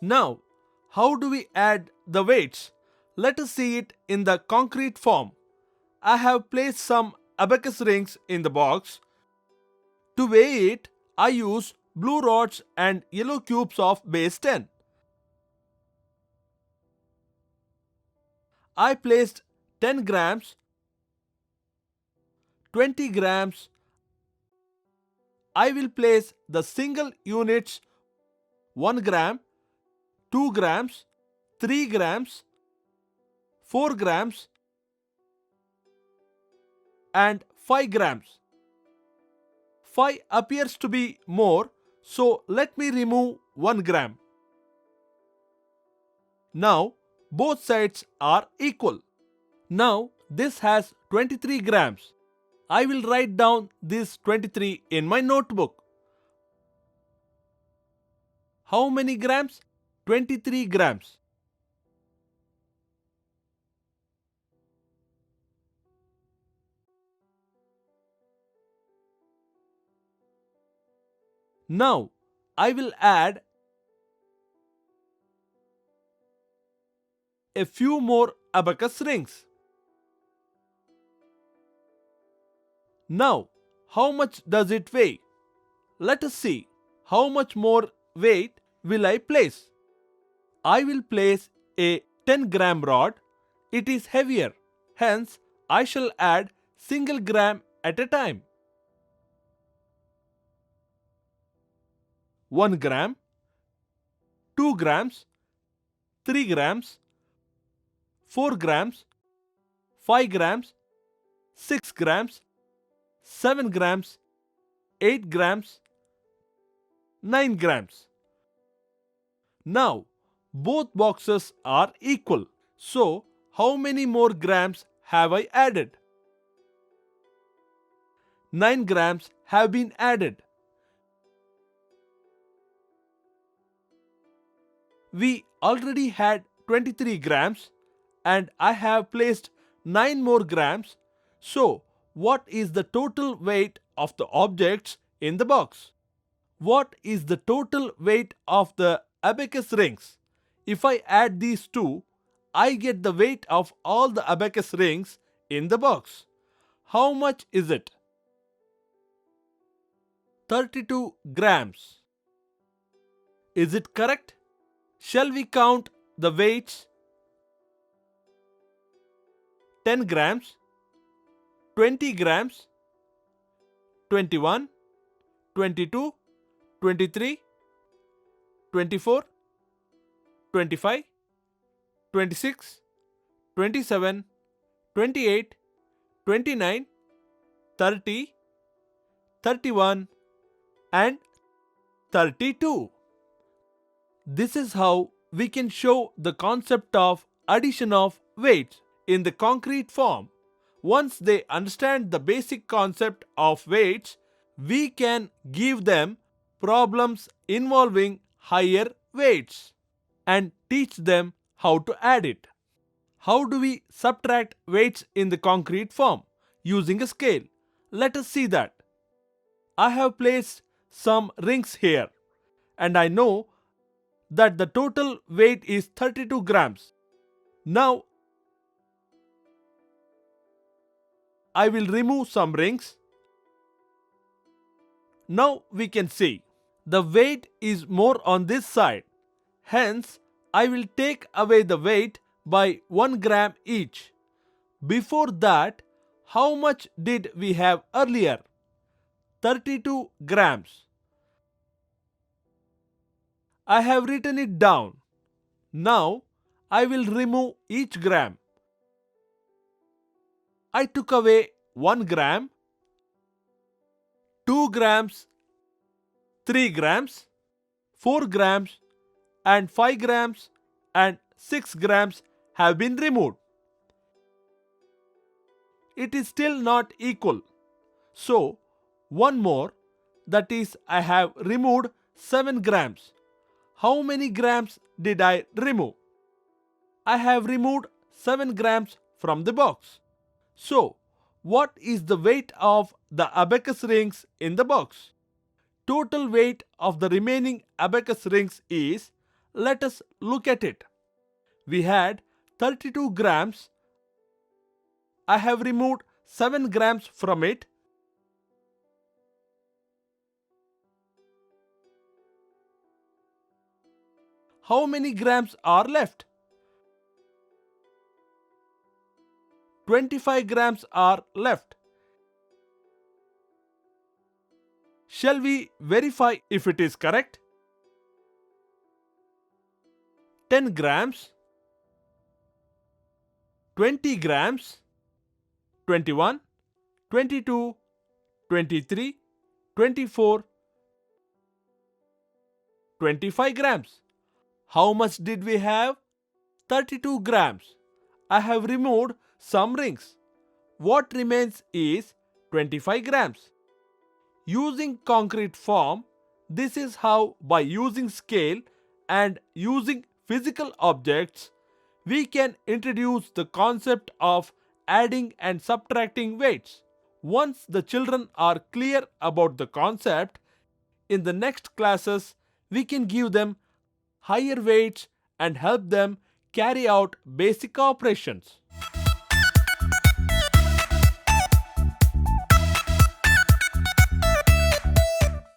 Now, how do we add the weights? Let us see it in the concrete form. I have placed some abacus rings in the box. To weigh it, I use blue rods and yellow cubes of base 10. I placed 10 grams, 20 grams. I will place the single units 1 gram, 2 grams, 3 grams, 4 grams, and 5 grams. 5 appears to be more, so let me remove 1 gram. Now, both sides are equal. Now, this has 23 grams. I will write down this 23 in my notebook. How many grams? 23 grams. Now, I will add a few more abacus rings. Now, how much does it weigh? Let us see. How much more weight will I place? I will place a 10-gram rod. It is heavier. Hence, I shall add single gram at a time. 1 gram, 2 grams, 3 grams, 4 grams, 5 grams, 6 grams, 7 grams, 8 grams, 9 grams. Now, both boxes are equal. So, how many more grams have I added? 9 grams have been added. We already had 23 grams and I have placed 9 more grams. So, what is the total weight of the objects in the box? What is the total weight of the abacus rings? If I add these two, I get the weight of all the abacus rings in the box. How much is it? 32 grams. Is it correct? Shall we count the weights? 10 grams, 20 grams, 21, 22, 23, 24, 25, 26, 27, 28, 29, 30, 31, and 32. This is how we can show the concept of addition of weights in the concrete form. Once they understand the basic concept of weights, we can give them problems involving higher weights and teach them how to add it. How do we subtract weights in the concrete form? Using a scale. Let us see that. I have placed some rings here and I know that the total weight is 32 grams. Now, I will remove some rings. Now we can see the weight is more on this side. Hence, I will take away the weight by 1 gram each. Before that, how much did we have earlier? 32 grams. I have written it down. Now, I will remove each gram. I took away 1 gram, 2 grams, 3 grams, 4 grams, and 5 grams and 6 grams have been removed. It is still not equal. So, one more, that is, I have removed 7 grams. How many grams did I remove? I have removed 7 grams from the box. So, what is the weight of the abacus rings in the box? Total weight of the remaining abacus rings is, let us look at it. We had 32 grams. I have removed 7 grams from it. How many grams are left? 25 grams are left. Shall we verify if it is correct? 10 grams, 20 grams, 21, 22, 23, 24, 25 grams. How much did we have? 32 grams. I have removed some rings. What remains is 25 grams. Using concrete form, this is how, by using scale and using physical objects, we can introduce the concept of adding and subtracting weights. Once the children are clear about the concept, in the next classes we can give them higher weights and help them carry out basic operations.